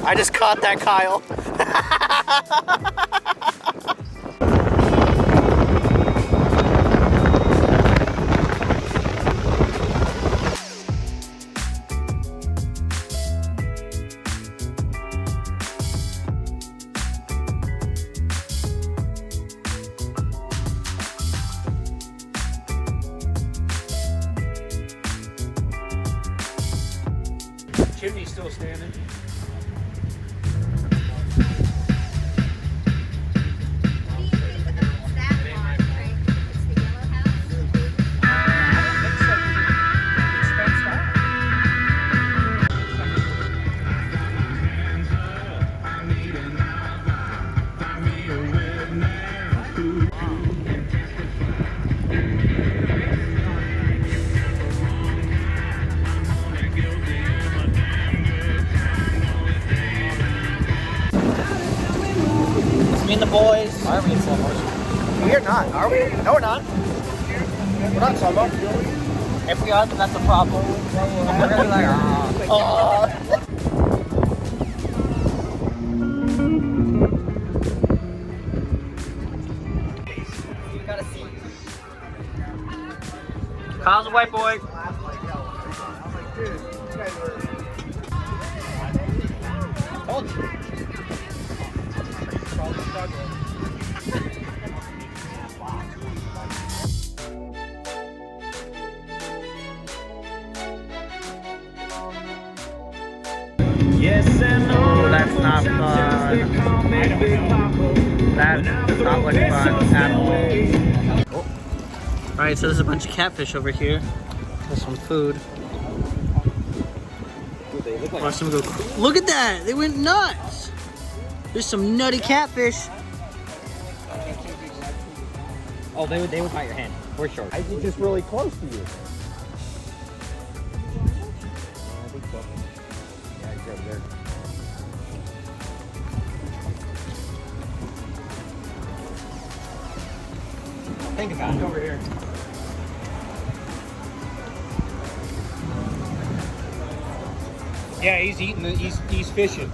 I just caught that, Kyle. Chimney's still standing. Me and the boys. Why are we in slow motion? We're not, are we? No, we're not. We're not slow mo. If we are, then that's a problem. We're gonna be like, ah. You gotta see. Kyle's a white boy. Told you. Oh, that's not fun. That does not look fun at all. Alright, so there's a bunch of catfish over here. There's some food. Watch them go. Look at that! They went nuts! There's some nutty catfish. Oh, they would bite your hand. We're short. I think just really close to you. I think so. Yeah, he's right there. Think about it. Over here. Yeah, he's eating. He's fishing.